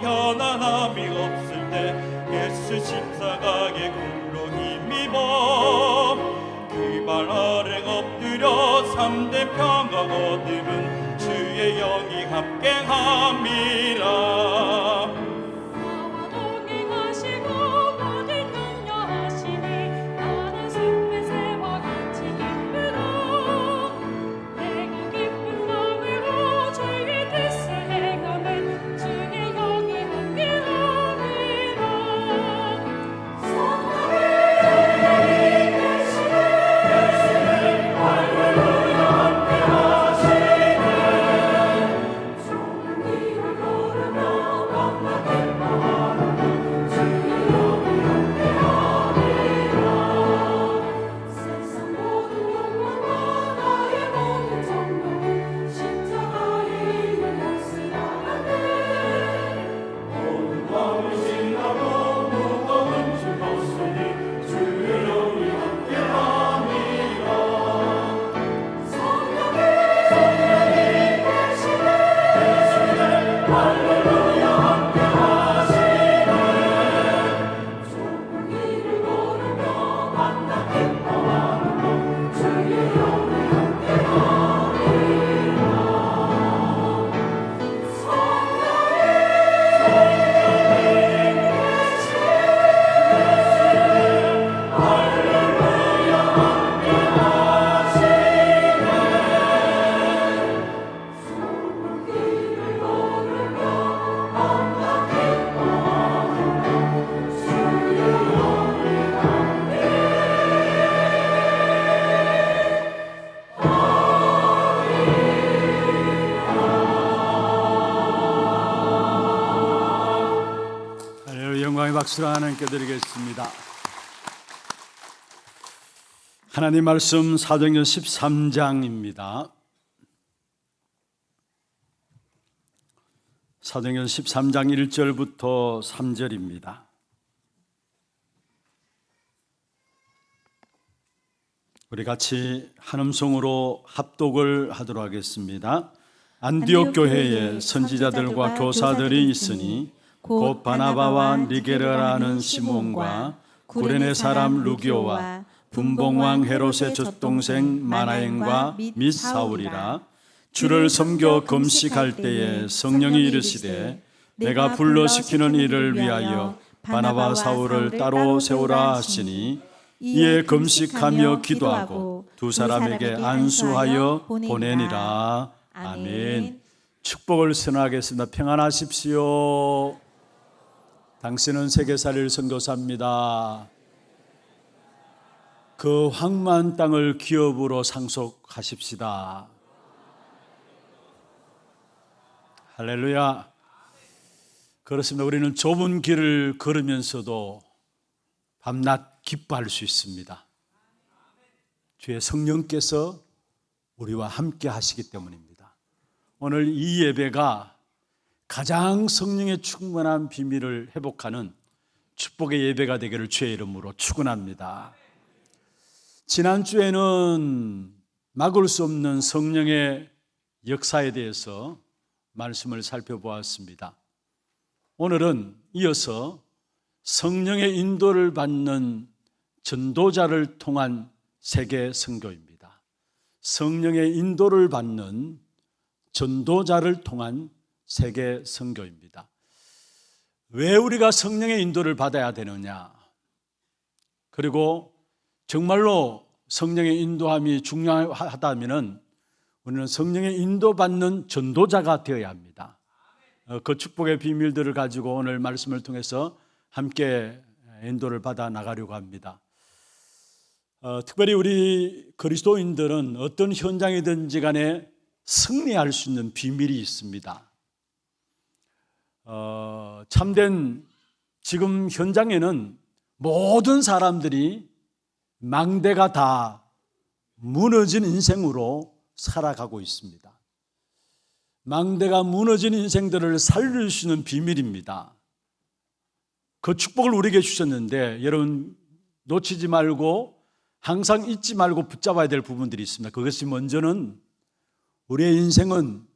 편안함이 없을 때 예수 십자가의 굴로 힘입어 그 발 아래 엎드려 참된 평강 얻으면 주의 영이 함께함이라. 나와 동행하시고 모든 능력하시니 나는 승리새와 같이 기쁘다. 내가 기쁜 마음으로 주의 뜻을 행하면 주의 영이 함께함이라. 성령이 계시네 할렐루야 함께하시네 좋은 길을 걸으며 감사 기뻐하며 주의 영이 함께하리라. 세상 모든 욕망과 나의 모든 정욕은 십자가에 있는 것을 알았네. 모든 마음이 신나고 무거운 줄 벗으니 주의 영이 함께함이라. 성령이 계시네 할렐루야 함께하시네 좋은 길을 걸으며 감사 기뻐하며 주의 영이 함께하리라. 할렐루야. 영광의 박수를 하나님께 드리겠습니다. 하나님 말씀 사도행전 13장입니다. 사도행전 13장 1절부터 3절입니다. 우리 같이 한 음성으로 합독을 하도록 하겠습니다. 안디옥 교회에 선지자들과 교사들이 있으니 곧 바나바와 니게르라는 시몬과 구레네 사람 루기오와 분봉왕 헤롯의 젖동생 마나행과 및 사울이라. 주를 섬겨 금식할 때에 성령이 이르시되 내가 불러시키는 일을 위하여 바나바 사울을 따로 세우라 하시니 이에 금식하며 기도하고 두 사람에게 안수하여 보내니라. 아멘. 축복을 선언하겠습니다. 평안하십시오. 당신은 세계살일 선교사입니다. 그 황무한 땅을 기업으로 상속하십시다. 할렐루야. 그렇습니다. 우리는 좁은 길을 걸으면서도 밤낮 기뻐할 수 있습니다. 주의 성령께서 우리와 함께 하시기 때문입니다. 오늘 이 예배가 가장 성령의 충만한 비밀을 회복하는 축복의 예배가 되기를 주의 이름으로 축원합니다. 지난주에는 막을 수 없는 성령의 역사에 대해서 말씀을 살펴보았습니다. 오늘은 이어서 성령의 인도를 받는 전도자를 통한 세계 선교입니다. 성령의 인도를 받는 전도자를 통한 세계 선교입니다. 왜 우리가 성령의 인도를 받아야 되느냐? 그리고 정말로 성령의 인도함이 중요하다면 우리는 성령의 인도받는 전도자가 되어야 합니다. 그 축복의 비밀들을 가지고 오늘 말씀을 통해서 함께 인도를 받아 나가려고 합니다. 특별히 우리 그리스도인들은 어떤 현장이든지 간에 승리할 수 있는 비밀이 있습니다. 참된 지금 현장에는 모든 사람들이 망대가 다 무너진 인생으로 살아가고 있습니다. 망대가 무너진 인생들을 살릴 수 있는 비밀입니다. 그 축복을 우리에게 주셨는데 여러분 놓치지 말고 항상 잊지 말고 붙잡아야 될 부분들이 있습니다. 그것이 먼저는 우리의 인생은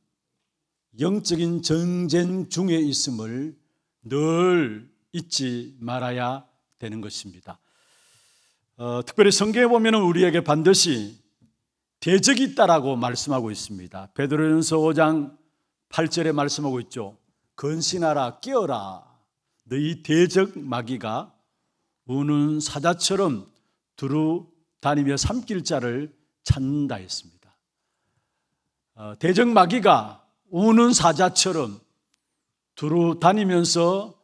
영적인 전쟁 중에 있음을 늘 잊지 말아야 되는 것입니다. 특별히 성경에 보면 우리에게 반드시 대적이 있다라고 말씀하고 있습니다. 베드로전서 5장 8절에 말씀하고 있죠. 근신하라 깨어라 너희 대적 마귀가 우는 사자처럼 두루 다니며 삼킬 자를 찾는다 했습니다. 대적 마귀가 우는 사자처럼 두루 다니면서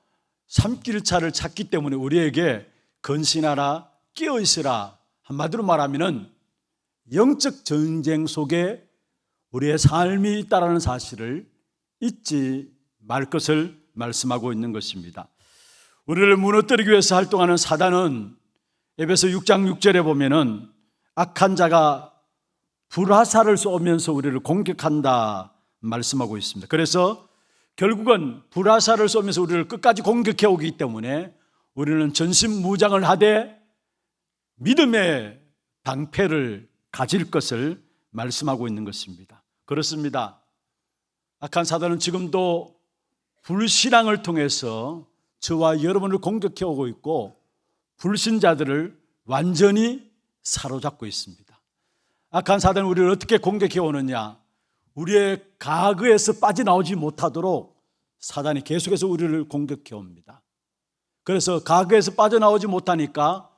삼킬 자를 찾기 때문에 우리에게 근신하라 깨어 있으라, 한마디로 말하면 영적 전쟁 속에 우리의 삶이 있다는 사실을 잊지 말 것을 말씀하고 있는 것입니다. 우리를 무너뜨리기 위해서 활동하는 사단은 에베소 6장 6절에 보면은 악한 자가 불화살을 쏘면서 우리를 공격한다 말씀하고 있습니다. 그래서 결국은 불화살을 쏘면서 우리를 끝까지 공격해 오기 때문에 우리는 전신무장을 하되 믿음의 방패를 가질 것을 말씀하고 있는 것입니다. 그렇습니다. 악한 사단은 지금도 불신앙을 통해서 저와 여러분을 공격해 오고 있고 불신자들을 완전히 사로잡고 있습니다. 악한 사단은 우리를 어떻게 공격해 오느냐? 우리의 가거에서 빠져나오지 못하도록 사단이 계속해서 우리를 공격해 옵니다. 그래서 가거에서 빠져나오지 못하니까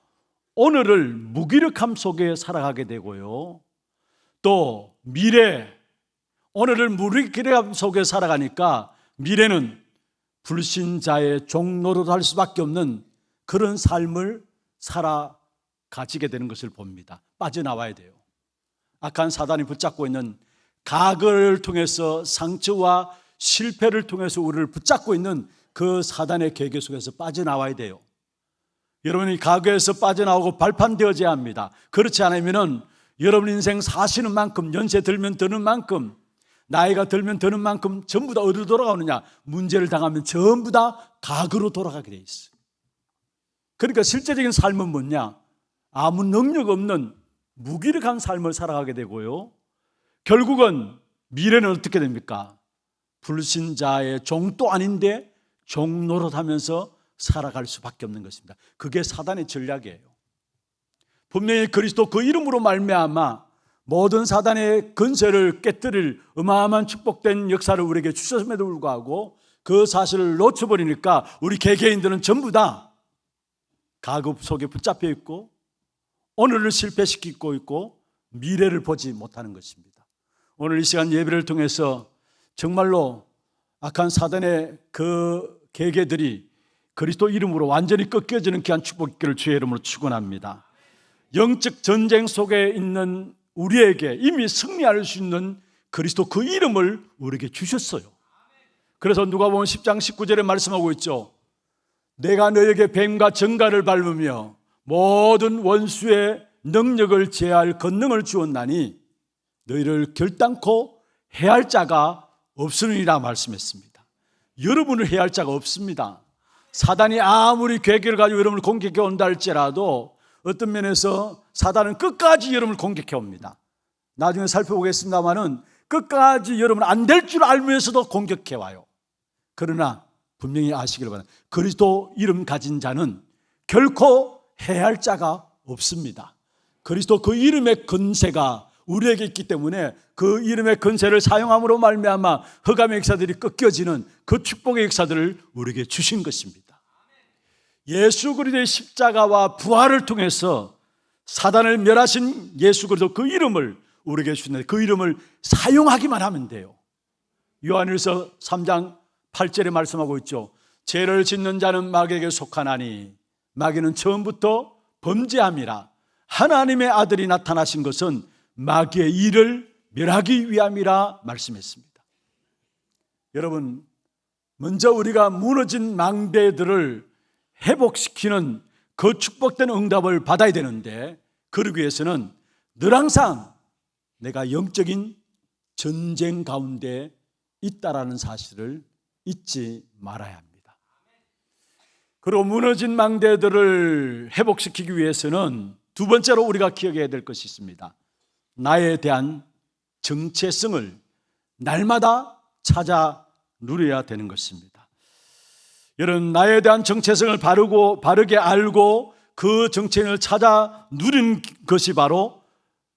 오늘을 무기력함 속에 살아가게 되고요. 또 미래, 오늘을 무기력함 속에 살아가니까 미래는 불신자의 종로로 할 수밖에 없는 그런 삶을 살아가지게 되는 것을 봅니다. 빠져나와야 돼요. 악한 사단이 붙잡고 있는 가거를 통해서 상처와 실패를 통해서 우리를 붙잡고 있는 그 사단의 계계 속에서 빠져나와야 돼요. 여러분이 가거에서 빠져나오고 발판되어져야 합니다. 그렇지 않으면 여러분 인생 사시는 만큼, 연세 들면 드는 만큼, 나이가 들면 드는 만큼 전부 다 어디로 돌아가느냐? 문제를 당하면 전부 다 가거로 돌아가게 돼 있어요. 그러니까 실제적인 삶은 뭐냐? 아무 능력 없는 무기력한 삶을 살아가게 되고요. 결국은 미래는 어떻게 됩니까? 불신자의 종도 아닌데 종노릇하면서 살아갈 수밖에 없는 것입니다. 그게 사단의 전략이에요. 분명히 그리스도 그 이름으로 말미암아 모든 사단의 근세를 깨뜨릴 어마어마한 축복된 역사를 우리에게 주셨음에도 불구하고 그 사실을 놓쳐버리니까 우리 개개인들은 전부 다 가급 속에 붙잡혀 있고 오늘을 실패시키고 있고 미래를 보지 못하는 것입니다. 오늘 이 시간 예배를 통해서 정말로 악한 사단의 그 계계들이 그리스도 이름으로 완전히 꺾여지는 귀한 축복 있기를 주의 이름으로 축원합니다. 영적 전쟁 속에 있는 우리에게 이미 승리할 수 있는 그리스도 그 이름을 우리에게 주셨어요. 그래서 누가복음 10장 19절에 말씀하고 있죠. 내가 너에게 뱀과 정갈을 밟으며 모든 원수의 능력을 제할 권능을 주었나니 너희를 결단코 해할 자가 없으리라 말씀했습니다. 여러분을 해할 자가 없습니다. 사단이 아무리 계획을 가지고 여러분을 공격해 온다 할지라도 어떤 면에서 사단은 끝까지 여러분을 공격해 옵니다. 나중에 살펴보겠습니다만은 끝까지 여러분 안 될 줄 알면서도 공격해 와요. 그러나 분명히 아시기를 바랍니다. 그리스도 이름 가진 자는 결코 해할 자가 없습니다. 그리스도 그 이름의 권세가 우리에게 있기 때문에 그 이름의 권세를 사용함으로 말미암아 흑암의 역사들이 꺾여지는 그 축복의 역사들을 우리에게 주신 것입니다. 예수 그리스도의 십자가와 부활을 통해서 사단을 멸하신 예수 그리스도 그 이름을 우리에게 주셨는데 그 이름을 사용하기만 하면 돼요. 요한일서 3장 8절에 말씀하고 있죠. 죄를 짓는 자는 마귀에게 속하나니 마귀는 처음부터 범죄함이라. 하나님의 아들이 나타나신 것은 마귀의 일을 멸하기 위함이라 말씀했습니다. 여러분, 먼저 우리가 무너진 망대들을 회복시키는 그 축복된 응답을 받아야 되는데 그러기 위해서는 늘 항상 내가 영적인 전쟁 가운데 있다라는 사실을 잊지 말아야 합니다. 그리고 무너진 망대들을 회복시키기 위해서는 두 번째로 우리가 기억해야 될 것이 있습니다. 나에 대한 정체성을 날마다 찾아 누려야 되는 것입니다. 여러분, 나에 대한 정체성을 바르게 알고 그 정체성을 찾아 누리는 것이 바로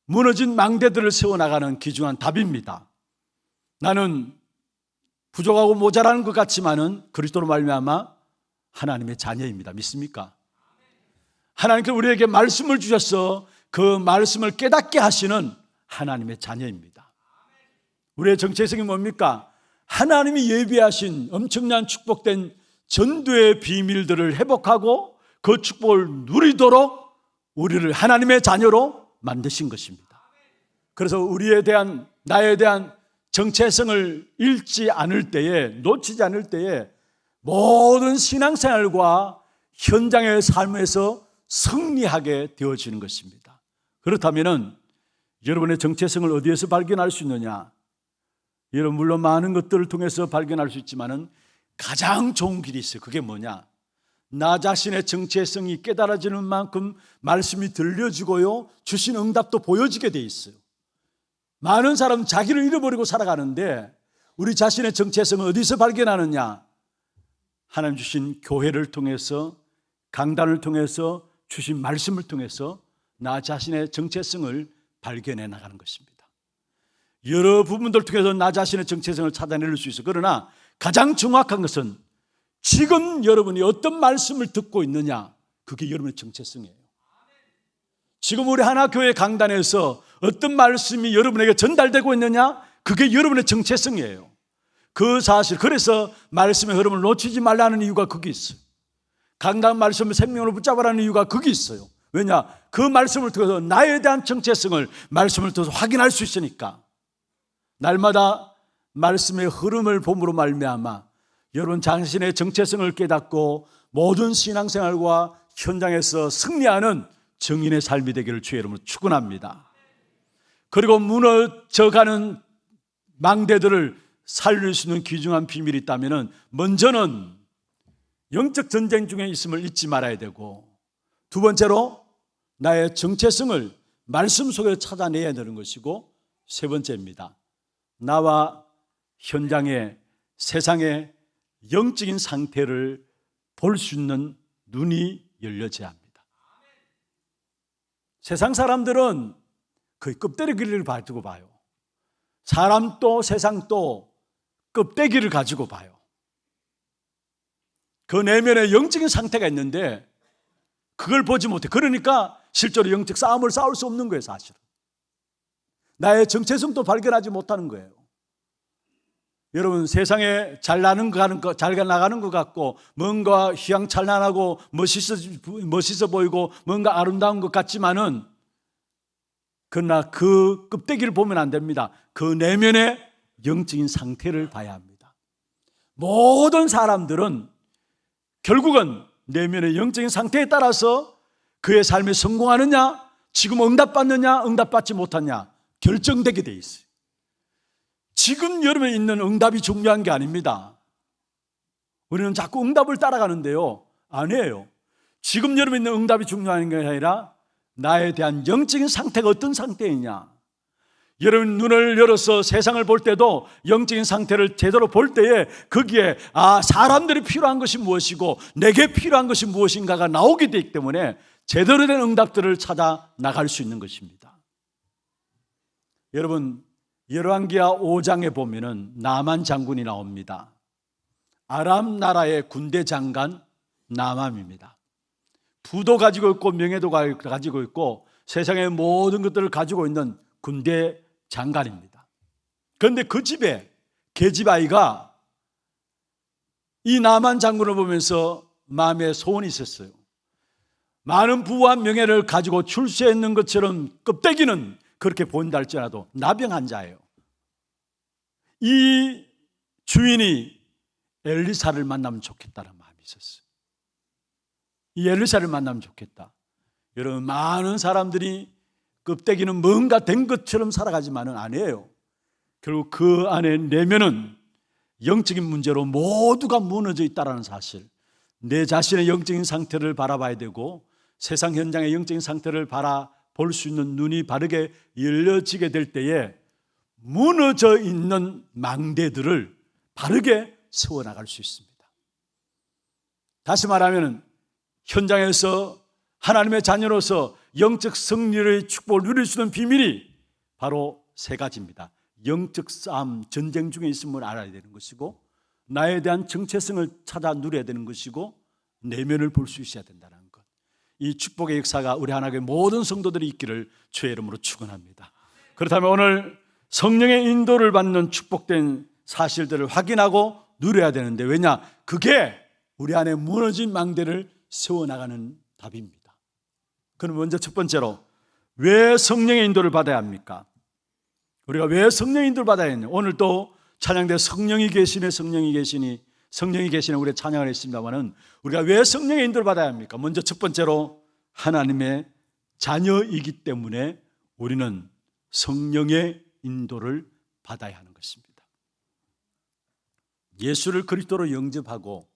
무너진 망대들을 세워나가는 귀중한 답입니다. 나는 부족하고 모자라는 것 같지만은 그리스도로 말미암아 하나님의 자녀입니다. 믿습니까? 하나님께서 우리에게 말씀을 주셔서 그 말씀을 깨닫게 하시는 하나님의 자녀입니다. 우리의 정체성이 뭡니까? 하나님이 예비하신 엄청난 축복된 전도의 비밀들을 회복하고 그 축복을 누리도록 우리를 하나님의 자녀로 만드신 것입니다. 그래서 나에 대한 정체성을 잃지 않을 때에, 놓치지 않을 때에 모든 신앙생활과 현장의 삶에서 승리하게 되어지는 것입니다. 그렇다면 여러분의 정체성을 어디에서 발견할 수 있느냐? 여러분, 물론 많은 것들을 통해서 발견할 수 있지만 가장 좋은 길이 있어요. 그게 뭐냐? 나 자신의 정체성이 깨달아지는 만큼 말씀이 들려지고요, 주신 응답도 보여지게 돼 있어요. 많은 사람은 자기를 잃어버리고 살아가는데 우리 자신의 정체성을 어디서 발견하느냐? 하나님 주신 교회를 통해서, 강단을 통해서, 주신 말씀을 통해서 나 자신의 정체성을 발견해 나가는 것입니다. 여러 부분들 통해서 나 자신의 정체성을 찾아낼 수 있어. 그러나 가장 정확한 것은 지금 여러분이 어떤 말씀을 듣고 있느냐, 그게 여러분의 정체성이에요. 지금 우리 하나교회 강단에서 어떤 말씀이 여러분에게 전달되고 있느냐, 그게 여러분의 정체성이에요. 그 사실, 그래서 말씀의 흐름을 놓치지 말라는 이유가 거기 있어요. 강단 말씀을 생명으로 붙잡으라는 이유가 거기 있어요. 왜냐? 그 말씀을 통해서 나에 대한 정체성을 말씀을 통해서 확인할 수 있으니까. 날마다 말씀의 흐름을 봄으로 말미암아 여러분 자신의 정체성을 깨닫고 모든 신앙생활과 현장에서 승리하는 증인의 삶이 되기를 주의 이름으로 축원합니다. 그리고 무너져가는 망대들을 살릴 수 있는 귀중한 비밀이 있다면 먼저는 영적 전쟁 중에 있음을 잊지 말아야 되고, 두 번째로 나의 정체성을 말씀 속에서 찾아내야 되는 것이고, 세 번째입니다. 나와 현장의 세상의 영적인 상태를 볼 수 있는 눈이 열려져야 합니다. 세상 사람들은 거의 껍데기를 가지고 봐요. 사람도 세상도 껍데기를 가지고 봐요. 그 내면에 영적인 상태가 있는데 그걸 보지 못해. 그러니까 실제로 영적 싸움을 싸울 수 없는 거예요, 사실은. 나의 정체성도 발견하지 못하는 거예요. 여러분, 세상에 잘 나가는 것 같고 뭔가 휘황찬란하고 멋있어 보이고 뭔가 아름다운 것 같지만은, 그러나 그 껍데기를 보면 안 됩니다. 그 내면의 영적인 상태를 봐야 합니다. 모든 사람들은 결국은 내면의 영적인 상태에 따라서 그의 삶에 성공하느냐, 지금 응답받느냐, 응답받지 못하느냐 결정되게 돼 있어요. 지금 여러분이 있는 응답이 중요한 게 아닙니다. 우리는 자꾸 응답을 따라가는데요, 아니에요. 지금 여러분이 있는 응답이 중요한 게 아니라 나에 대한 영적인 상태가 어떤 상태이냐. 여러분 눈을 열어서 세상을 볼 때도 영적인 상태를 제대로 볼 때에 거기에 사람들이 필요한 것이 무엇이고 내게 필요한 것이 무엇인가가 나오게 되기 때문에 제대로 된 응답들을 찾아 나갈 수 있는 것입니다. 여러분, 열왕기하 5장에 보면은 나만 장군이 나옵니다. 아람 나라의 군대 장관 나만입니다. 부도 가지고 있고 명예도 가지고 있고 세상의 모든 것들을 가지고 있는 군대 장관입니다. 그런데 그 집에 계집아이가 이 나만 장군을 보면서 마음에 소원이 있었어요. 많은 부와 명예를 가지고 출세했는 것처럼 껍데기는 그렇게 보인다 할지라도 나병한 자예요. 이 주인이 엘리사를 만나면 좋겠다는 마음이 있었어요. 이 엘리사를 만나면 좋겠다. 여러분, 많은 사람들이 껍데기는 뭔가 된 것처럼 살아가지만은 아니에요. 결국 그 안에 내면은 영적인 문제로 모두가 무너져 있다는 사실, 내 자신의 영적인 상태를 바라봐야 되고 세상 현장의 영적인 상태를 바라볼 수 있는 눈이 바르게 열려지게 될 때에 무너져 있는 망대들을 바르게 세워나갈 수 있습니다. 다시 말하면 현장에서 하나님의 자녀로서 영적 승리의 축복을 누릴 수 있는 비밀이 바로 세 가지입니다. 영적 싸움, 전쟁 중에 있음을 알아야 되는 것이고, 나에 대한 정체성을 찾아 누려야 되는 것이고, 내면을 볼 수 있어야 된다는 것. 이 축복의 역사가 우리 하나님의 모든 성도들이 있기를 주의 이름으로 축원합니다. 그렇다면 오늘 성령의 인도를 받는 축복된 사실들을 확인하고 누려야 되는데, 왜냐? 그게 우리 안에 무너진 망대를 세워나가는 답입니다. 그럼 먼저 첫 번째로, 왜 성령의 인도를 받아야 합니까? 우리가 왜 성령의 인도를 받아야 했냐? 오늘 또 찬양대 성령이 계시네, 성령이 계시니, 성령이 계시네 우리 찬양을 했습니다만은, 우리가 왜 성령의 인도를 받아야 합니까? 먼저 첫 번째로 하나님의 자녀이기 때문에 우리는 성령의 인도를 받아야 하는 것입니다. 예수를 그리스도로 영접하고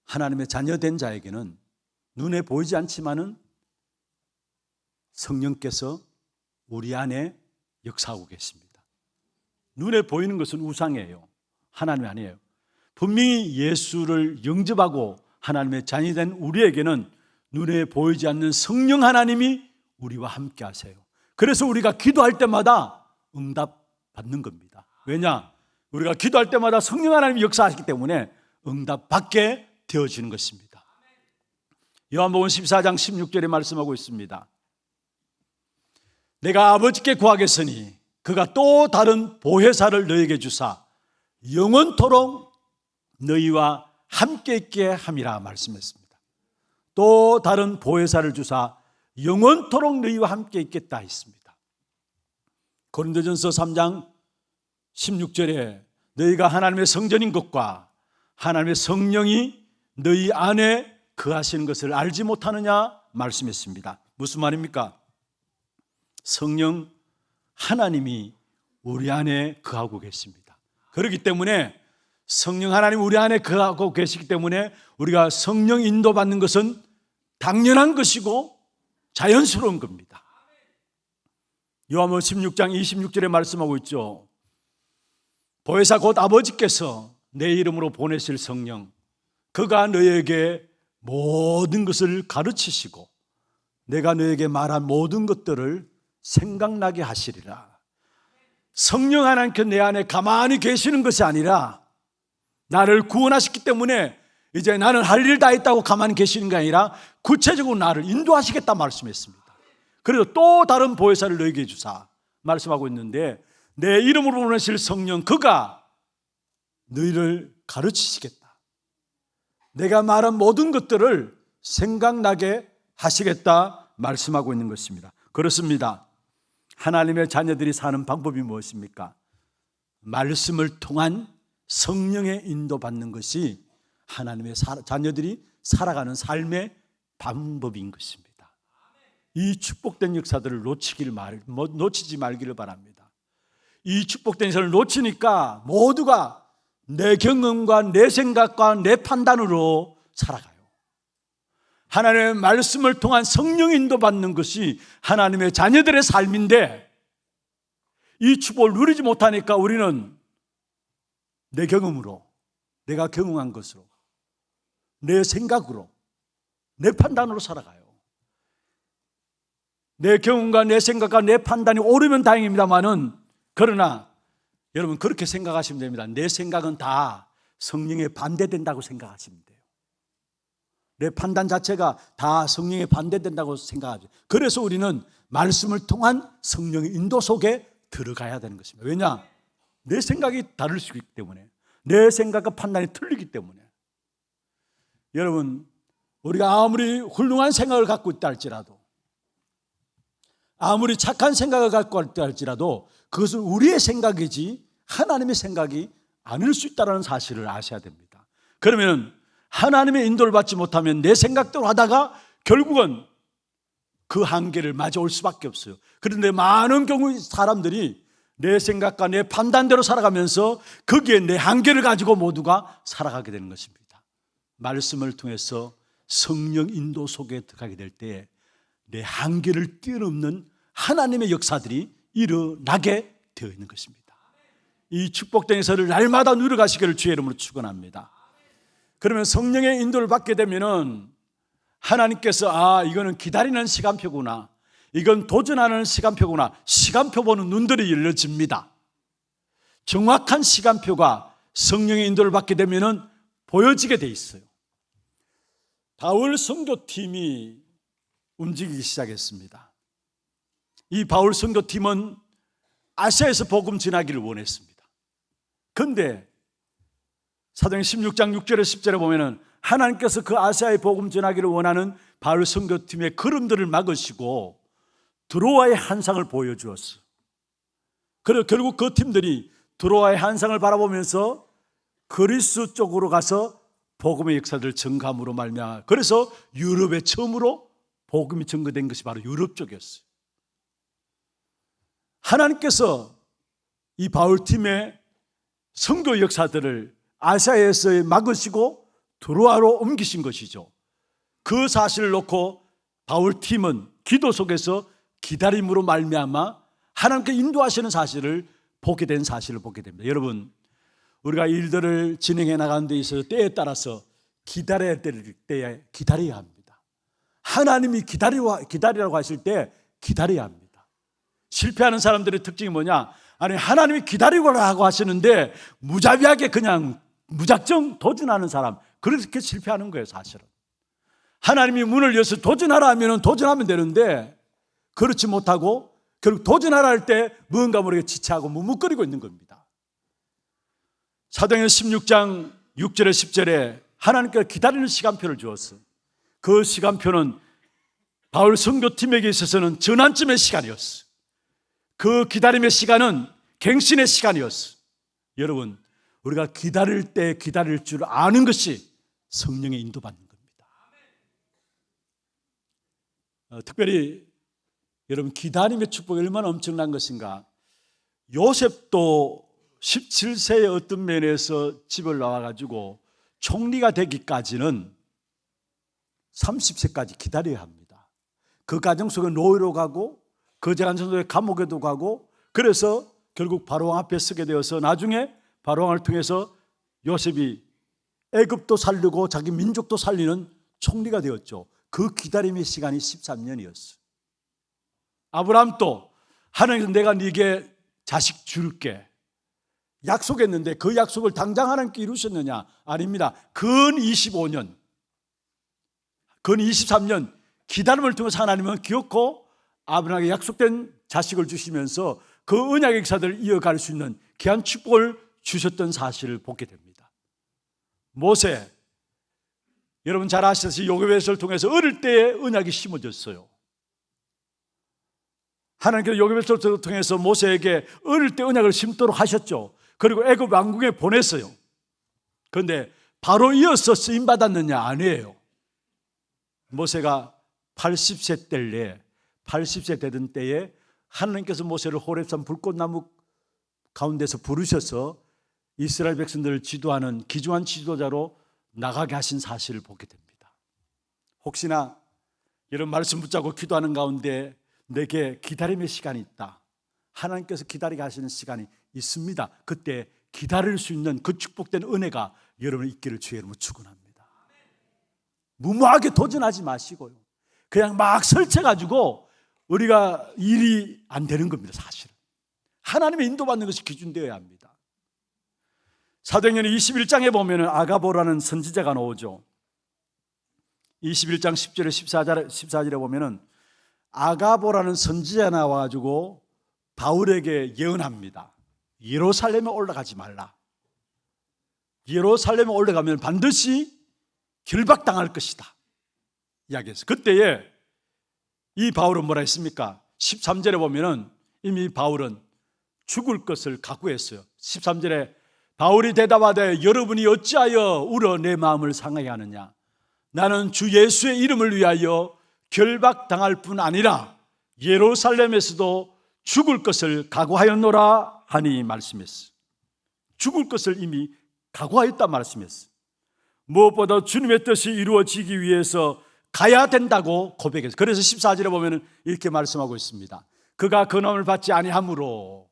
하나님의 자녀된 자에게는 눈에 보이지 않지만은 성령께서 우리 안에 역사하고 계십니다. 눈에 보이는 것은 우상이에요. 하나님이 아니에요. 분명히 예수를 영접하고 하나님의 자녀이 된 우리에게는 눈에 보이지 않는 성령 하나님이 우리와 함께 하세요. 그래서 우리가 기도할 때마다 응답 받는 겁니다. 왜냐? 우리가 기도할 때마다 성령 하나님이 역사하시기 때문에 응답 받게 되어지는 것입니다. 요한복음 14장 16절에 말씀하고 있습니다. 내가 아버지께 구하겠으니 그가 또 다른 보혜사를 너에게 주사 영원토록 너희와 함께 있게 함이라 말씀했습니다. 또 다른 보혜사를 주사 영원토록 너희와 함께 있겠다 했습니다. 고린도전서 3장 16절에 너희가 하나님의 성전인 것과 하나님의 성령이 너희 안에 거하시는 것을 알지 못하느냐 말씀했습니다. 무슨 말입니까? 성령 하나님이 우리 안에 거하고 계십니다. 그렇기 때문에 성령 하나님 우리 안에 거하고 계시기 때문에 우리가 성령 인도받는 것은 당연한 것이고 자연스러운 겁니다. 요한복음 16장 26절에 말씀하고 있죠. 보혜사 곧 아버지께서 내 이름으로 보내실 성령, 그가 너에게 모든 것을 가르치시고 내가 너에게 말한 모든 것들을 생각나게 하시리라. 성령 하나님께 내 안에 가만히 계시는 것이 아니라 나를 구원하셨기 때문에 이제 나는 할 일 다 했다고 가만히 계시는 게 아니라 구체적으로 나를 인도하시겠다 말씀했습니다. 그래서 또 다른 보혜사를 너에게 주사 말씀하고 있는데, 내 이름으로 보내실 성령 그가 너희를 가르치시겠다. 내가 말한 모든 것들을 생각나게 하시겠다 말씀하고 있는 것입니다. 그렇습니다. 하나님의 자녀들이 사는 방법이 무엇입니까? 말씀을 통한 성령의 인도받는 것이 하나님의 자녀들이 살아가는 삶의 방법인 것입니다. 이 축복된 역사들을 놓치지 말기를 바랍니다. 이 축복된 역사를 놓치니까 모두가 내 경험과 내 생각과 내 판단으로 살아가요. 하나님의 말씀을 통한 성령 인도받는 것이 하나님의 자녀들의 삶인데, 이 축복을 누리지 못하니까 우리는 내 경험으로, 내가 경험한 것으로, 내 생각으로, 내 판단으로 살아가요. 내 경험과 내 생각과 내 판단이 옳으면 다행입니다만은, 그러나 여러분 그렇게 생각하시면 됩니다. 내 생각은 다 성령에 반대된다고 생각하시면 돼요. 내 판단 자체가 다 성령에 반대된다고 생각하죠. 그래서 우리는 말씀을 통한 성령의 인도 속에 들어가야 되는 것입니다. 왜냐? 내 생각이 다를 수 있기 때문에, 내 생각과 판단이 틀리기 때문에. 여러분, 우리가 아무리 훌륭한 생각을 갖고 있다 할지라도, 아무리 착한 생각을 갖고 있다 할지라도 그것은 우리의 생각이지 하나님의 생각이 아닐 수 있다는 사실을 아셔야 됩니다. 그러면 하나님의 인도를 받지 못하면 내 생각대로 하다가 결국은 그 한계를 맞아올 수밖에 없어요. 그런데 많은 경우 사람들이 내 생각과 내 판단대로 살아가면서 거기에 내 한계를 가지고 모두가 살아가게 되는 것입니다. 말씀을 통해서 성령 인도 속에 들어가게 될 때 내 한계를 뛰어넘는 하나님의 역사들이 일어나게 되어 있는 것입니다. 이 축복된 역사를 날마다 누려가시기를 주의 이름으로 축원합니다. 그러면 성령의 인도를 받게 되면은 하나님께서 이거는 기다리는 시간표구나, 이건 도전하는 시간표구나, 시간표 보는 눈들이 열려집니다. 정확한 시간표가 성령의 인도를 받게 되면은 보여지게 돼 있어요. 바울 선교팀이 움직이기 시작했습니다. 이 바울 선교팀은 아시아에서 복음 전하기를 원했습니다. 그런데 사도행 16장 6절에 10절에 보면은 하나님께서 그 아시아의 복음 전하기를 원하는 바울 선교팀의 걸음들을 막으시고 드로아의 환상을 보여주었어요. 그리고 결국 그 팀들이 드로아의 환상을 바라보면서 그리스 쪽으로 가서 복음의 역사를 증감으로 말미암아, 그래서 유럽에 처음으로 복음이 증거된 것이 바로 유럽 쪽이었어요. 하나님께서 이 바울팀의 선교 역사들을 아시아에서 막으시고 드로아로 옮기신 것이죠. 그 사실을 놓고 바울팀은 기도 속에서 기다림으로 말미암아 하나님께 인도하시는 사실을 보게 된 사실을 보게 됩니다. 여러분, 우리가 일들을 진행해 나가는 데 있어서 때에 따라서 기다려야 될 때에 기다려야 합니다. 하나님이 기다리라고 하실 때 기다려야 합니다. 실패하는 사람들의 특징이 뭐냐? 아니, 하나님이 기다리라고 하시는데 무자비하게 그냥 무작정 도전하는 사람, 그렇게 실패하는 거예요. 사실은 하나님이 문을 열어서 도전하라 하면 도전하면 되는데 그렇지 못하고 결국 도전하라 할 때 뭔가 모르게 지체하고 묵묵거리고 있는 겁니다. 사도행전 16장 6절에 10절에 하나님께서 기다리는 시간표를 주었어요. 그 시간표는 바울 선교팀에게 있어서는 전환점의 시간이었어요. 그 기다림의 시간은 갱신의 시간이었어요. 여러분, 우리가 기다릴 때 기다릴 줄 아는 것이 성령의 인도받는 겁니다. 특별히 여러분, 기다림의 축복이 얼마나 엄청난 것인가. 요셉도 17세의 어떤 면에서 집을 나와가지고 총리가 되기까지는 30세까지 기다려야 합니다. 그 과정 속에 노예로 가고 거제한 속에 감옥에도 가고, 그래서 결국 바로왕 앞에 서게 되어서 나중에 바로왕을 통해서 요셉이 애굽도 살리고 자기 민족도 살리는 총리가 되었죠. 그 기다림의 시간이 13년이었어요. 아브라함도 하나님께서 내가 네게 자식 줄게 약속했는데 그 약속을 당장 하나님께 이루셨느냐? 아닙니다. 근 25년, 근 23년 기다림을 통해서 하나님은 기어코 아브라함에게 약속된 자식을 주시면서 그 언약의 역사들을 이어갈 수 있는 귀한 축복을 주셨던 사실을 보게 됩니다. 모세, 여러분 잘 아시다시피 요괴벳을 통해서 어릴 때에 언약이 심어졌어요. 하나님께서 요괴벳을 통해서 모세에게 어릴 때 언약을 심도록 하셨죠. 그리고 애굽 왕궁에 보냈어요. 그런데 바로 이어서 쓰임 받았느냐? 아니에요. 모세가 80세 때에 80세 되던 때에 하나님께서 모세를 호렙산 불꽃나무 가운데서 부르셔서 이스라엘 백성들을 지도하는 기중한 지도자로 나가게 하신 사실을 보게 됩니다. 혹시나 이런 말씀 붙잡고 기도하는 가운데 내게 기다림의 시간이 있다, 하나님께서 기다리게 하시는 시간이 있습니다. 그때 기다릴 수 있는 그 축복된 은혜가 여러분 있기를 주의 이름으로 축원합니다. 무모하게 도전하지 마시고요, 그냥 막 설쳐가지고 우리가 일이 안 되는 겁니다. 사실은 하나님의 인도받는 것이 기준되어야 합니다. 사도행전 21장에 보면 아가보라는 선지자가 나오죠. 21장 10절에 14절에 보면 아가보라는 선지자가 나와가지고 바울에게 예언합니다. 예루살렘에 올라가지 말라. 예루살렘에 올라가면 반드시 결박당할 것이다 이야기했어요. 그때에 이 바울은 뭐라 했습니까? 13절에 보면 이미 바울은 죽을 것을 각오했어요. 13절에 바울이 대답하되 여러분이 어찌하여 울어 내 마음을 상하게 하느냐? 나는 주 예수의 이름을 위하여 결박당할 뿐 아니라 예루살렘에서도 죽을 것을 각오하였노라 하니 말씀했어. 죽을 것을 이미 각오하였다 말씀했어. 무엇보다 주님의 뜻이 이루어지기 위해서 가야 된다고 고백했어요. 그래서 14절에 보면 이렇게 말씀하고 있습니다. 그가 근함을 받지 아니하므로,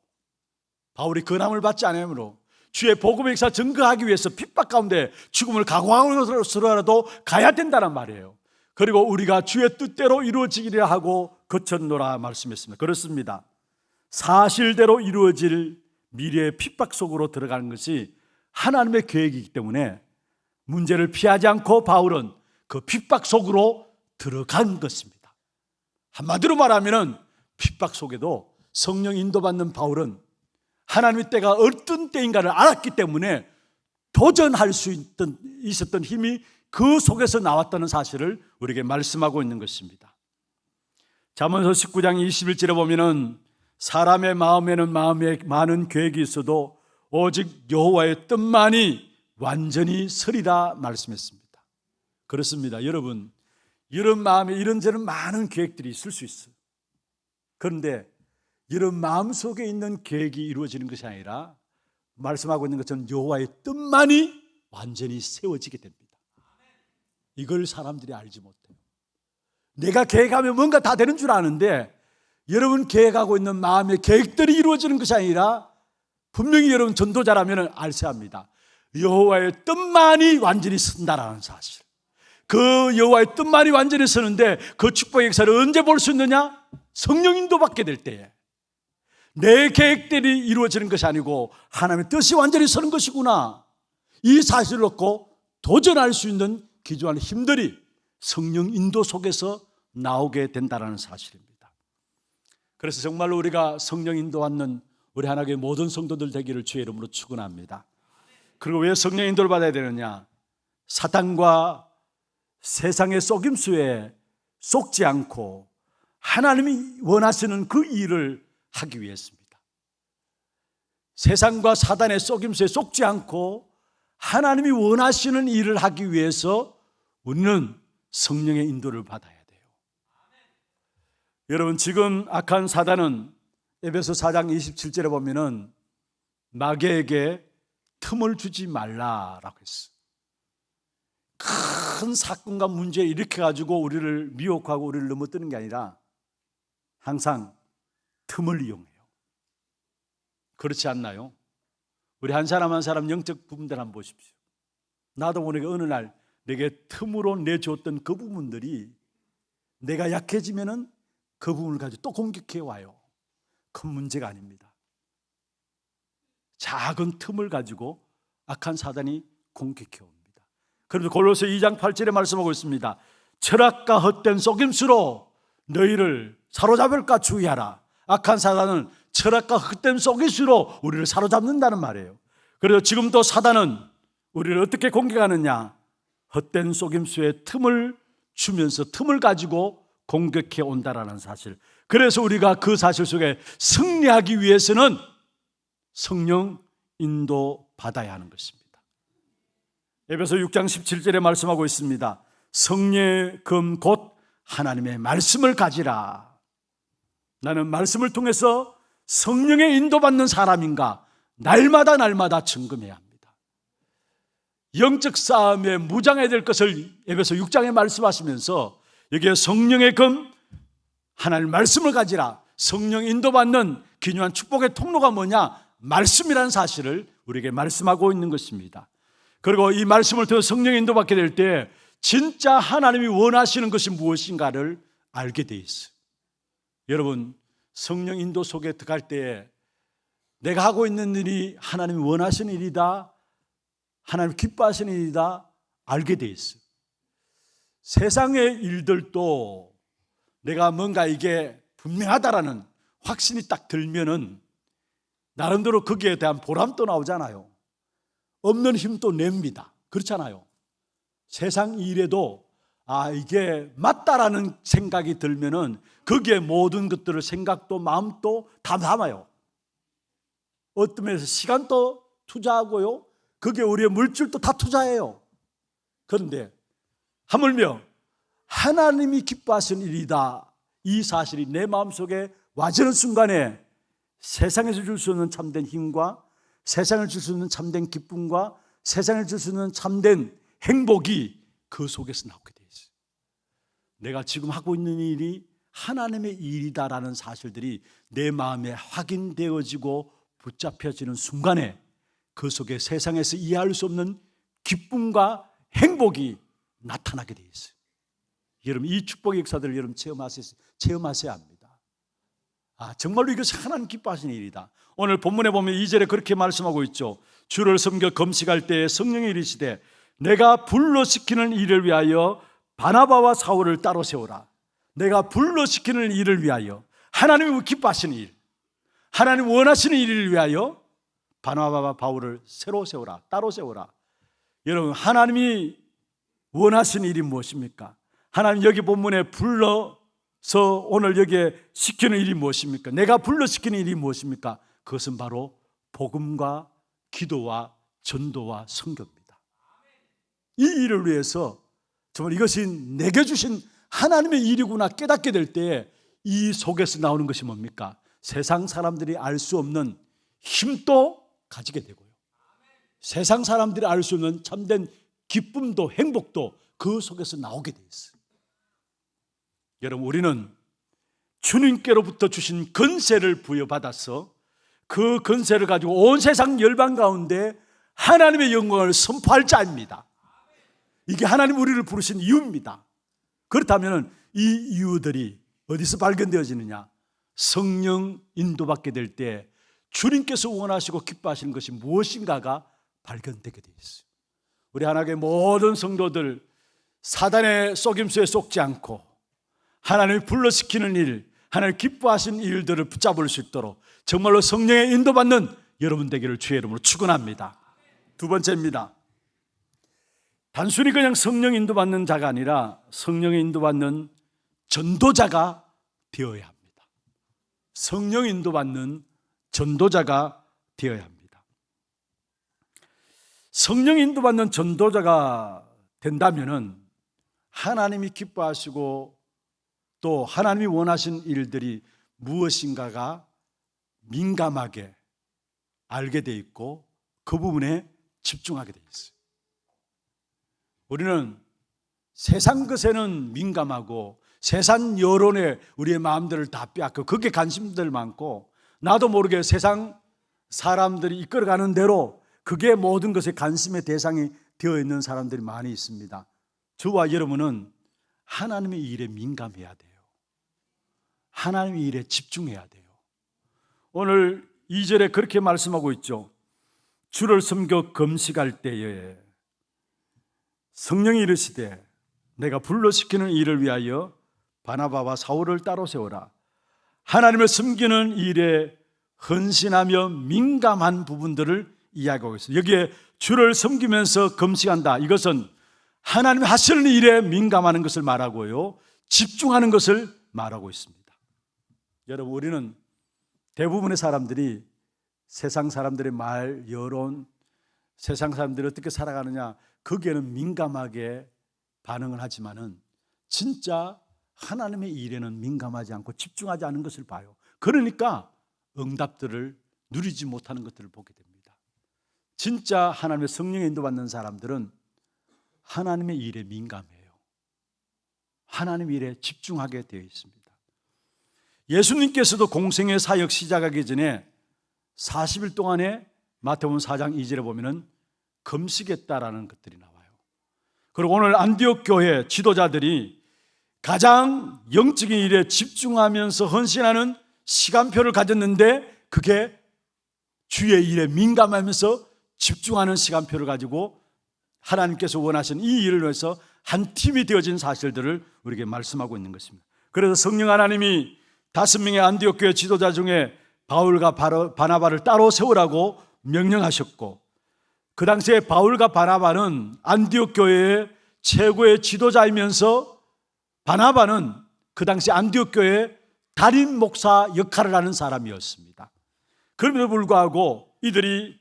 바울이 근함을 받지 아니하므로 주의 복음의 역사 증거하기 위해서 핍박 가운데 죽음을 각오하고서라도 가야 된다는 말이에요. 그리고 우리가 주의 뜻대로 이루어지기를 하고 거쳤노라 말씀했습니다. 그렇습니다. 사실대로 이루어질 미래의 핍박 속으로 들어가는 것이 하나님의 계획이기 때문에 문제를 피하지 않고 바울은 그 핍박 속으로 들어간 것입니다. 한마디로 말하면 핍박 속에도 성령 인도받는 바울은 하나님의 때가 어떤 때인가를 알았기 때문에 도전할 수 있었던 힘이 그 속에서 나왔다는 사실을 우리에게 말씀하고 있는 것입니다. 잠언서 19장 21절에 보면은 사람의 마음에는 마음에 많은 계획이 있어도 오직 여호와의 뜻만이 완전히 서리라 말씀했습니다. 그렇습니다. 여러분, 이런 마음에 이런저런 많은 계획들이 있을 수 있어요. 그런데 이런 마음속에 있는 계획이 이루어지는 것이 아니라 말씀하고 있는 것처럼 여호와의 뜻만이 완전히 세워지게 됩니다. 이걸 사람들이 알지 못해요. 내가 계획하면 뭔가 다 되는 줄 아는데 여러분 계획하고 있는 마음의 계획들이 이루어지는 것이 아니라 분명히 여러분 전도자라면 알세합니다. 여호와의 뜻만이 완전히 선다라는 사실. 그 여호와의 뜻만이 완전히 서는데 그 축복의 역사를 언제 볼 수 있느냐? 성령 인도받게 될 때에. 내 계획들이 이루어지는 것이 아니고 하나님의 뜻이 완전히 서는 것이구나. 이 사실을 놓고 도전할 수 있는 기초한 힘들이 성령 인도 속에서 나오게 된다는 사실입니다. 그래서 정말로 우리가 성령 인도받는 우리 하나님의 모든 성도들 되기를 주의 이름으로 축원합니다. 그리고 왜 성령 인도를 받아야 되느냐? 사탄과 세상의 속임수에 속지 않고 하나님이 원하시는 그 일을 하기 위해서입니다. 세상과 사단의 속임수에 속지 않고 하나님이 원하시는 일을 하기 위해서 우리는 성령의 인도를 받아야 돼요. 여러분, 지금 악한 사단은 에베소 4장 27절에 보면은 마귀에게 틈을 주지 말라라고 했어요. 큰 사건과 문제를 일으켜가지고 우리를 미혹하고 우리를 넘어뜨는 게 아니라 항상 틈을 이용해요. 그렇지 않나요? 우리 한 사람 한 사람 영적 부분들 한번 보십시오. 나도 모르게 어느 날 내게 틈으로 내줬던 그 부분들이 내가 약해지면은 그 부분을 가지고 또 공격해 와요. 큰 문제가 아닙니다. 작은 틈을 가지고 악한 사단이 공격해 옵니다. 그래서 골로새 2장 8절에 말씀하고 있습니다. 철학과 헛된 속임수로 너희를 사로잡을까 주의하라. 악한 사단은 철학과 헛된 속임수로 우리를 사로잡는다는 말이에요. 그래서 지금도 사단은 우리를 어떻게 공격하느냐? 헛된 속임수에 틈을 주면서 틈을 가지고 공격해 온다라는 사실. 그래서 우리가 그 사실 속에 승리하기 위해서는 성령 인도 받아야 하는 것입니다. 에베소 6장 17절에 말씀하고 있습니다. 성령의 금 곧 하나님의 말씀을 가지라. 나는 말씀을 통해서 성령의 인도받는 사람인가 날마다 점검해야 합니다. 영적 싸움에 무장해야 될 것을 에베소 6장에 말씀하시면서 여기에 성령의 금 하나님 말씀을 가지라. 성령 인도받는 기묘한 축복의 통로가 뭐냐? 말씀이라는 사실을 우리에게 말씀하고 있는 것입니다. 그리고 이 말씀을 통해 성령 인도받게 될 때 진짜 하나님이 원하시는 것이 무엇인가를 알게 돼 있어요. 여러분, 성령 인도 속에 들어갈 때에 내가 하고 있는 일이 하나님이 원하시는 일이다, 하나님 기뻐하시는 일이다 알게 돼 있어요. 세상의 일들도 내가 뭔가 이게 분명하다라는 확신이 딱 들면은 나름대로 거기에 대한 보람도 나오잖아요. 없는 힘도 냅니다. 그렇잖아요. 세상 일에도 이게 맞다라는 생각이 들면은 거기에 모든 것들을 생각도 마음도 다 담아요. 어떤 면에서 시간도 투자하고요. 거기에 우리의 물질도 다 투자해요. 그런데 하물며 하나님이 기뻐하시는 일이다 이 사실이 내 마음속에 와지는 순간에 세상에서 줄 수 없는 참된 힘과 세상을 줄 수 있는 참된 기쁨과 세상을 줄 수 있는 참된 행복이 그 속에서 나오게 돼 있어요. 내가 지금 하고 있는 일이 하나님의 일이다라는 사실들이 내 마음에 확인되어지고 붙잡혀지는 순간에 그 속에 세상에서 이해할 수 없는 기쁨과 행복이 나타나게 돼 있어요. 여러분, 이 축복의 역사들을 여러분 체험하셔야 합니다. 정말로 이것이 하나님 기뻐하시는 일이다. 오늘 본문에 보면 2절에 그렇게 말씀하고 있죠. 주를 섬겨 금식할 때에 성령이 이르시되 내가 불러시키는 일을 위하여 바나바와 사울을 따로 세우라. 내가 불러시키는 일을 위하여, 하나님이 기뻐하시는 일, 하나님 원하시는 일을 위하여 바나바와 바울을 새로 세우라, 따로 세우라. 여러분, 하나님이 원하시는 일이 무엇입니까? 하나님 여기 본문에 불러서 오늘 여기에 시키는 일이 무엇입니까? 내가 불러시키는 일이 무엇입니까? 그것은 바로 복음과 기도와 전도와 선교입니다. 이 일을 위해서 정말 이것이 내게 주신 하나님의 일이구나 깨닫게 될 때 이 속에서 나오는 것이 뭡니까? 세상 사람들이 알 수 없는 힘도 가지게 되고요, 세상 사람들이 알 수 없는 참된 기쁨도 행복도 그 속에서 나오게 돼 있어요. 여러분, 우리는 주님께로부터 주신 권세를 부여받아서 그 권세를 가지고 온 세상 열방 가운데 하나님의 영광을 선포할 자입니다. 이게 하나님 우리를 부르신 이유입니다. 그렇다면 이 이유들이 어디서 발견되어지느냐? 성령 인도받게 될 때 주님께서 원하시고 기뻐하시는 것이 무엇인가가 발견되게 되어 있어요. 우리 하나님의 모든 성도들 사단의 속임수에 속지 않고 하나님이 불러시키는 일, 하나님 기뻐하시는 일들을 붙잡을 수 있도록 정말로 성령의 인도받는 여러분 되기를 주의 이름으로 축원합니다. 두 번째입니다. 단순히 그냥 성령 인도받는 자가 아니라 성령의 인도받는 전도자가 되어야 합니다. 성령 인도받는 전도자가 되어야 합니다. 성령 인도받는 전도자가 된다면은 하나님이 기뻐하시고 또 하나님이 원하신 일들이 무엇인가가 민감하게 알게 돼 있고 그 부분에 집중하게 돼 있어요. 우리는 세상 것에는 민감하고 세상 여론에 우리의 마음들을 다 빼앗고 그게 관심들 많고 나도 모르게 세상 사람들이 이끌어가는 대로 그게 모든 것의 관심의 대상이 되어 있는 사람들이 많이 있습니다. 저와 여러분은 하나님의 일에 민감해야 돼요. 하나님의 일에 집중해야 돼요. 오늘 2절에 그렇게 말씀하고 있죠. 주를 섬겨 금식할 때에 성령이 이르시되 내가 불러시키는 일을 위하여 바나바와 사울을 따로 세우라. 하나님을 섬기는 일에 헌신하며 민감한 부분들을 이야기하고 있어요. 여기에 주를 섬기면서 금식한다. 이것은 하나님이 하시는 일에 민감하는 것을 말하고요, 집중하는 것을 말하고 있습니다. 여러분, 우리는 대부분의 사람들이 세상 사람들의 말, 여론, 세상 사람들이 어떻게 살아가느냐 거기에는 민감하게 반응을 하지만은 진짜 하나님의 일에는 민감하지 않고 집중하지 않은 것을 봐요. 그러니까 응답들을 누리지 못하는 것들을 보게 됩니다. 진짜 하나님의 성령에 인도받는 사람들은 하나님의 일에 민감해요. 하나님의 일에 집중하게 되어 있습니다. 예수님께서도 공생의 사역 시작하기 전에 40일 동안에 마태복음 4장 2절에 보면은 금식했다라는 것들이 나와요. 그리고 오늘 안디옥 교회 지도자들이 가장 영적인 일에 집중하면서 헌신하는 시간표를 가졌는데 그게 주의 일에 민감하면서 집중하는 시간표를 가지고 하나님께서 원하시는 이 일을 위해서 한 팀이 되어진 사실들을 우리에게 말씀하고 있는 것입니다. 그래서 성령 하나님이 5명의 안디옥 교회 지도자 중에 바울과 바나바를 따로 세우라고 명령하셨고, 그 당시에 바울과 바나바는 안디옥 교회의 최고의 지도자이면서 바나바는 그 당시 안디옥 교회의 담임 목사 역할을 하는 사람이었습니다. 그럼에도 불구하고 이들이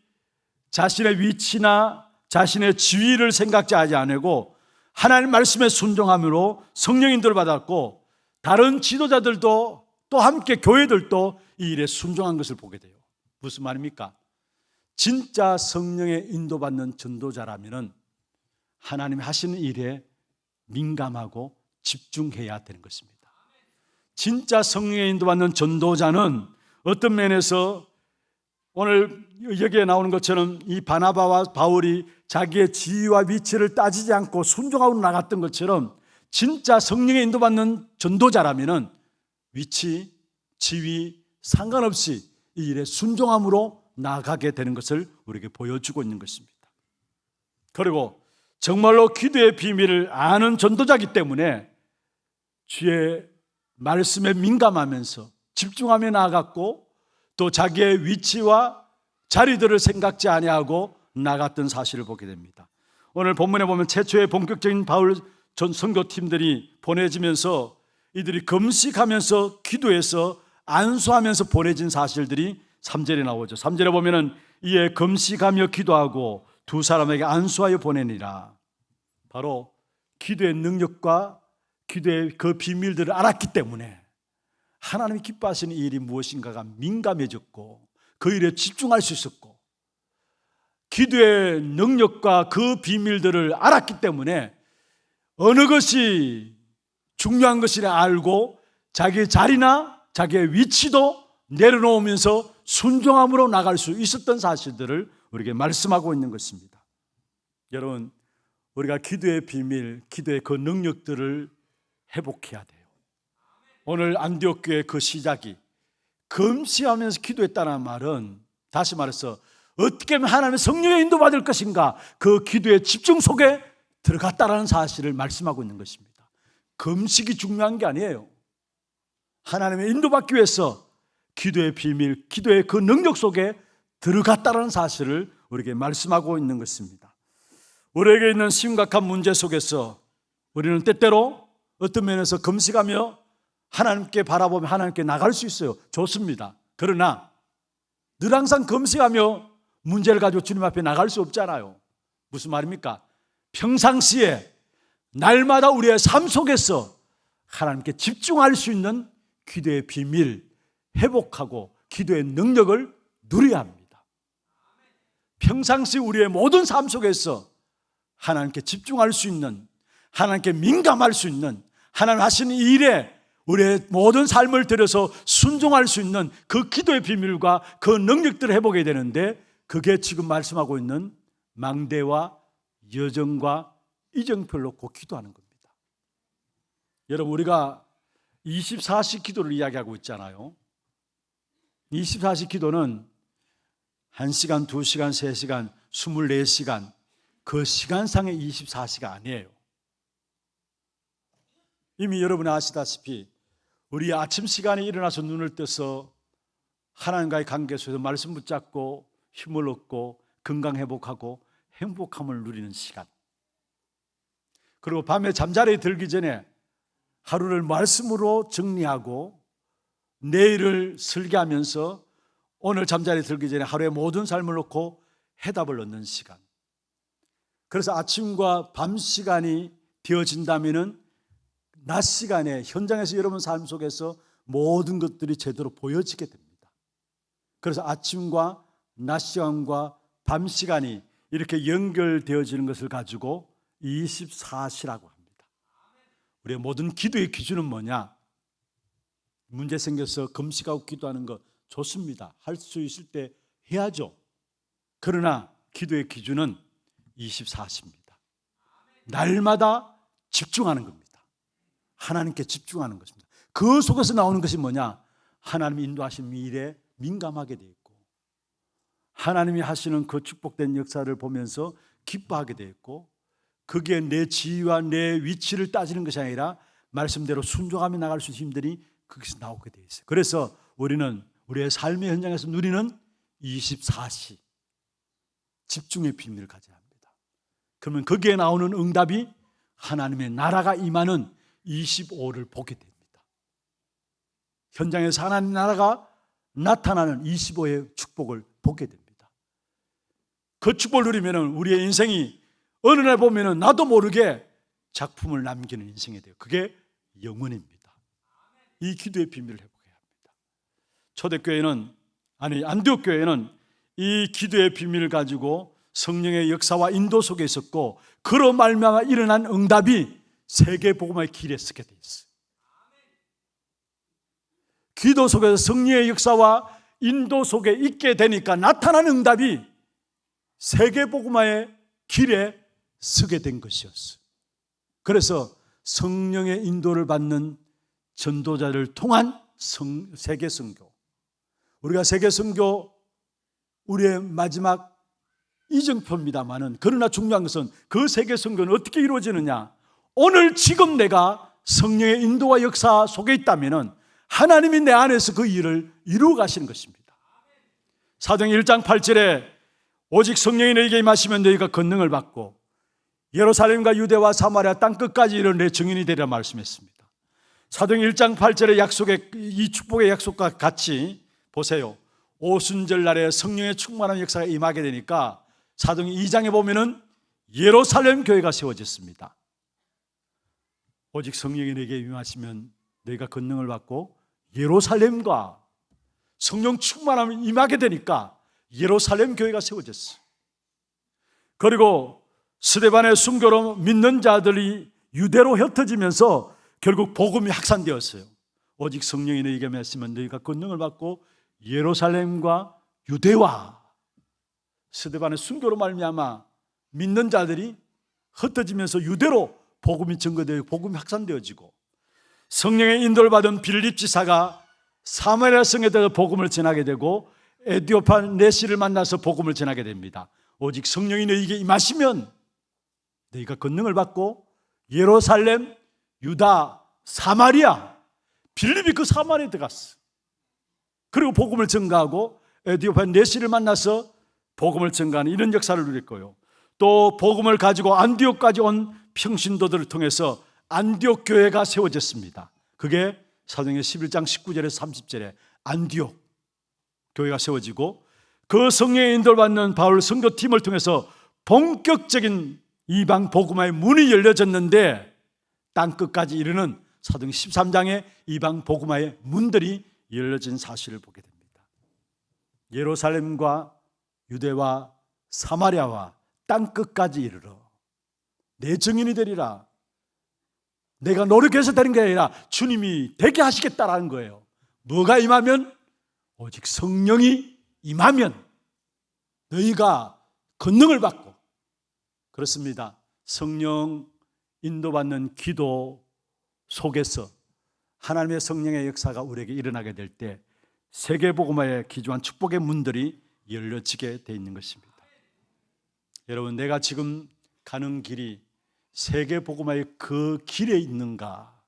자신의 위치나 자신의 지위를 생각하지 않고 하나님 말씀에 순종함으로 성령 인도를 받았고, 다른 지도자들도 또 함께 교회들도 이 일에 순종한 것을 보게 돼요. 무슨 말입니까? 진짜 성령의 인도받는 전도자라면 하나님이 하시는 일에 민감하고 집중해야 되는 것입니다. 진짜 성령의 인도받는 전도자는 어떤 면에서 오늘 여기에 나오는 것처럼 이 바나바와 바울이 자기의 지위와 위치를 따지지 않고 순종하고 나갔던 것처럼 진짜 성령의 인도받는 전도자라면 위치, 지위 상관없이 이 일에 순종함으로 나아가게 되는 것을 우리에게 보여주고 있는 것입니다. 그리고 정말로 기도의 비밀을 아는 전도자이기 때문에 주의 말씀에 민감하면서 집중하며 나아갔고 또 자기의 위치와 자리들을 생각지 아니하고 나갔던 사실을 보게 됩니다. 오늘 본문에 보면 최초의 본격적인 바울 전 선교팀들이 보내지면서 이들이 금식하면서 기도해서 안수하면서 보내진 사실들이 3절에 나오죠. 3절에 보면은 이에 금식하며 기도하고 두 사람에게 안수하여 보내니라. 바로 기도의 능력과 기도의 그 비밀들을 알았기 때문에 하나님이 기뻐하시는 일이 무엇인가가 민감해졌고 그 일에 집중할 수 있었고 기도의 능력과 그 비밀들을 알았기 때문에 어느 것이 중요한 것이라 알고 자기의 자리나 자기의 위치도 내려놓으면서 순종함으로 나갈 수 있었던 사실들을 우리에게 말씀하고 있는 것입니다. 여러분, 우리가 기도의 비밀, 기도의 그 능력들을 회복해야 돼요. 오늘 안디옥 교회 그 시작이 금식하면서 기도했다는 말은 다시 말해서 어떻게 하면 하나님의 성령의 인도받을 것인가 그 기도의 집중 속에 들어갔다라는 사실을 말씀하고 있는 것입니다. 금식이 중요한 게 아니에요. 하나님의 인도받기 위해서 기도의 비밀, 기도의 그 능력 속에 들어갔다라는 사실을 우리에게 말씀하고 있는 것입니다. 우리에게 있는 심각한 문제 속에서 우리는 때때로 어떤 면에서 금식하며 하나님께 바라보며 하나님께 나갈 수 있어요. 좋습니다. 그러나 늘 항상 금식하며 문제를 가지고 주님 앞에 나갈 수 없잖아요. 무슨 말입니까? 평상시에 날마다 우리의 삶 속에서 하나님께 집중할 수 있는 기도의 비밀, 회복하고 기도의 능력을 누려야 합니다. 평상시 우리의 모든 삶 속에서 하나님께 집중할 수 있는, 하나님께 민감할 수 있는, 하나님 하시는 일에 우리의 모든 삶을 들여서 순종할 수 있는 그 기도의 비밀과 그 능력들을 해보게 되는데 그게 지금 말씀하고 있는 망대와 여정과 이정표를 놓고 기도하는 겁니다. 여러분, 우리가 24시 기도를 이야기하고 있잖아요. 24시 기도는 1시간, 2시간, 3시간, 24시간 그 시간상의 24시가 아니에요. 이미 여러분이 아시다시피 우리 아침 시간에 일어나서 눈을 떠서 하나님과의 관계 속에서 말씀 붙잡고 힘을 얻고 건강 회복하고 행복함을 누리는 시간, 그리고 밤에 잠자리에 들기 전에 하루를 말씀으로 정리하고 내일을 설계하면서 오늘 잠자리에 들기 전에 하루의 모든 삶을 놓고 해답을 얻는 시간. 그래서 아침과 밤 시간이 되어진다면은 낮 시간에 현장에서 여러분 삶 속에서 모든 것들이 제대로 보여지게 됩니다. 그래서 아침과 낮 시간과 밤 시간이 이렇게 연결되어지는 것을 가지고 24시라고 합니다. 우리의 모든 기도의 기준은 뭐냐? 문제 생겨서 금식하고 기도하는 거 좋습니다. 할 수 있을 때 해야죠. 그러나 기도의 기준은 24시입니다. 날마다 집중하는 겁니다. 하나님께 집중하는 것입니다. 그 속에서 나오는 것이 뭐냐? 하나님이 인도하신 일에 민감하게 되어 있고 하나님이 하시는 그 축복된 역사를 보면서 기뻐하게 되어 있고 그게 내 지위와 내 위치를 따지는 것이 아니라 말씀대로 순종하며 나갈 수 있는 힘들이 거기서 나오게 되어 있어요. 그래서 우리는 우리의 삶의 현장에서 누리는 24시 집중의 비밀을 가져야 합니다. 그러면 거기에 나오는 응답이 하나님의 나라가 임하는 25를 보게 됩니다. 현장에서 하나님 나라가 나타나는 25의 축복을 보게 됩니다. 그 축복을 누리면 우리의 인생이 어느 날 보면 나도 모르게 작품을 남기는 인생이 돼요. 그게 영원입니다. 이 기도의 비밀을 회복해야 합니다. 초대교회는 안디옥 교회는 이 기도의 비밀을 가지고 성령의 역사와 인도 속에 있었고, 그로 말미암아 일어난 응답이 세계 복음화의 길에 서게 돼 있어요. 기도 속에서 성령의 역사와 인도 속에 있게 되니까 나타난 응답이 세계 복음화의 길에 서게 된 것이었어요. 그래서 성령의 인도를 받는 전도자를 통한 세계 선교, 우리가 세계 선교 우리의 마지막 이정표입니다만은, 그러나 중요한 것은 그 세계 선교는 어떻게 이루어지느냐. 오늘 지금 내가 성령의 인도와 역사 속에 있다면은 하나님이 내 안에서 그 일을 이루어 가시는 것입니다. 사도행 1장 8절에 오직 성령이 너희에게 임하시면 너희가 권능을 받고 예루살렘과 유대와 사마리아 땅끝까지 이르러 내 증인이 되리라 말씀했습니다. 사도행 1장 8절의 약속의 이 축복의 약속과 같이 보세요. 오순절 날에 성령의 충만한 역사가 임하게 되니까 사도행 2장에 보면은 예루살렘 교회가 세워졌습니다. 오직 성령이 너희에게 임하시면 너희가 권능을 받고 예루살렘과 성령 충만함이 임하게 되니까 예루살렘 교회가 세워졌어요. 그리고 스데반의 순교로 믿는 자들이 유대로 흩어지면서 결국 복음이 확산되었어요. 오직 성령이 너희에게 임하시면 너희가 권능을 받고 예루살렘과 유대와, 스데반의 순교로 말미암아 믿는 자들이 흩어지면서 유대로 복음이 증거되어 복음이 확산되어지고, 성령의 인도를 받은 빌립 지사가 사마리아 성에 대해서 복음을 전하게 되고 에디오파 네시를 만나서 복음을 전하게 됩니다. 오직 성령이 너희에게 임하시면 너희가 권능을 받고 예루살렘, 유다, 사마리아, 빌립이 그 사마리아에 들어갔어. 그리고 복음을 전가하고 에디오파 네시를 만나서 복음을 전가하는 이런 역사를 누렸고요. 또 복음을 가지고 안디옥까지 온 평신도들을 통해서 안디옥 교회가 세워졌습니다. 그게 사도행전 11장 19절에서 30절에 안디옥 교회가 세워지고, 그 성령의 인도를 받는 바울 선교팀을 통해서 본격적인 이방 복음화의 문이 열려졌는데, 땅끝까지 이르는 사도행전 13장의 이방 복음화의 문들이 열려진 사실을 보게 됩니다. 예루살렘과 유대와 사마리아와 땅끝까지 이르러 내 증인이 되리라. 내가 노력해서 되는 게 아니라 주님이 되게 하시겠다라는 거예요. 뭐가 임하면? 오직 성령이 임하면 너희가 권능을 받고. 그렇습니다. 성령 인도받는 기도 속에서 하나님의 성령의 역사가 우리에게 일어나게 될 때 세계복음화의 기초한 축복의 문들이 열려지게 돼 있는 것입니다. 여러분, 내가 지금 가는 길이 세계복음화의 그 길에 있는가,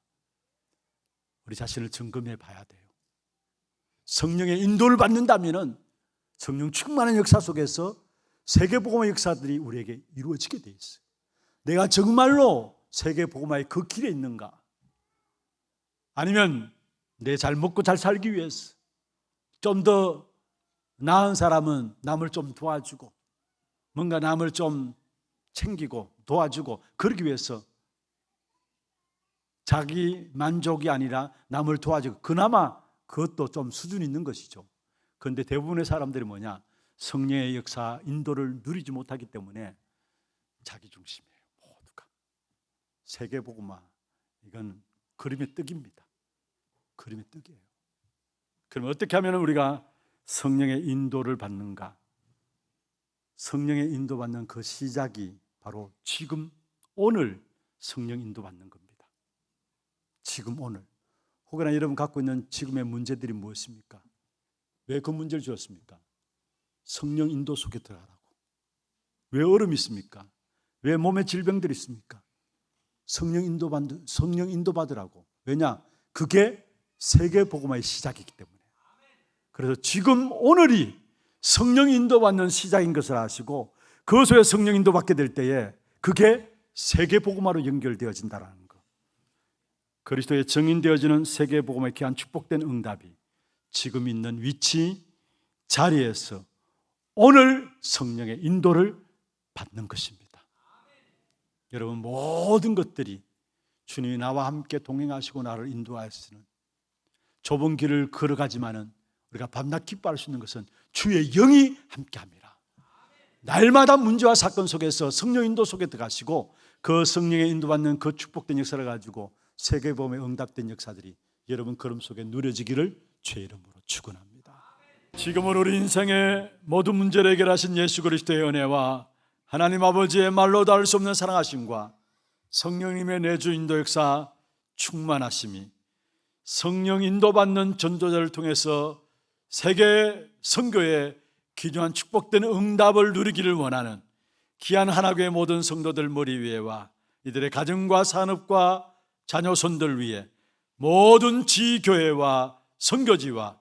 우리 자신을 점검해 봐야 돼요. 성령의 인도를 받는다면 성령 충만한 역사 속에서 세계복음화의 역사들이 우리에게 이루어지게 돼 있어요. 내가 정말로 세계복음화의 그 길에 있는가, 아니면 내 잘 먹고 잘 살기 위해서 좀 더 나은 사람은 남을 좀 도와주고 뭔가 남을 좀 챙기고 도와주고 그러기 위해서 자기 만족이 아니라 남을 도와주고, 그나마 그것도 좀 수준이 있는 것이죠. 그런데 대부분의 사람들이 뭐냐, 성령의 역사 인도를 누리지 못하기 때문에 자기 중심이에요. 모두가 세계복음화, 이건 그림의 떡입니다. 그림의 떡이에요. 그럼 어떻게 하면 우리가 성령의 인도를 받는가? 성령의 인도받는 그 시작이 바로 지금 오늘 성령 인도받는 겁니다. 지금 오늘. 혹여나 여러분 갖고 있는 지금의 문제들이 무엇입니까? 왜 그 문제를 주었습니까? 성령 인도 속에 들어가라고. 왜 얼음이 있습니까? 왜 몸에 질병들이 있습니까? 성령 인도 받으라고. 왜냐? 그게 세계 복음화의 시작이기 때문에. 그래서 지금 오늘이 성령 인도받는 시작인 것을 아시고, 그 속에 성령 인도받게 될 때에 그게 세계 복음화로 연결되어진다는 것. 그리스도의 증인되어지는 세계 복음화의 귀한 축복된 응답이 지금 있는 위치, 자리에서 오늘 성령의 인도를 받는 것입니다. 여러분, 모든 것들이 주님이 나와 함께 동행하시고 나를 인도하시는 좁은 길을 걸어가지만은 우리가 밤낮 기뻐할 수 있는 것은 주의 영이 함께합니다. 날마다 문제와 사건 속에서 성령 인도 속에 들어가시고 그 성령의 인도받는 그 축복된 역사를 가지고 세계복음에 응답된 역사들이 여러분 걸음 속에 누려지기를 주의 이름으로 축원합니다. 지금은 우리 인생의 모든 문제를 해결하신 예수 그리스도의 은혜와 하나님 아버지의 말로 닿을 수 없는 사랑하심과 성령님의 내주 인도 역사 충만하심이 성령 인도받는 전도자를 통해서 세계 선교에 귀중한 축복된 응답을 누리기를 원하는 귀한 하나교회 모든 성도들 머리 위에와 이들의 가정과 산업과 자녀손들 위에 모든 지교회와 선교지와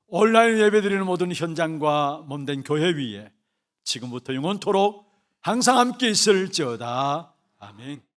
온라인 예배드리는 모든 현장과 몸된 교회 위에 지금부터 영원토록 항상 함께 있을지어다. 아멘.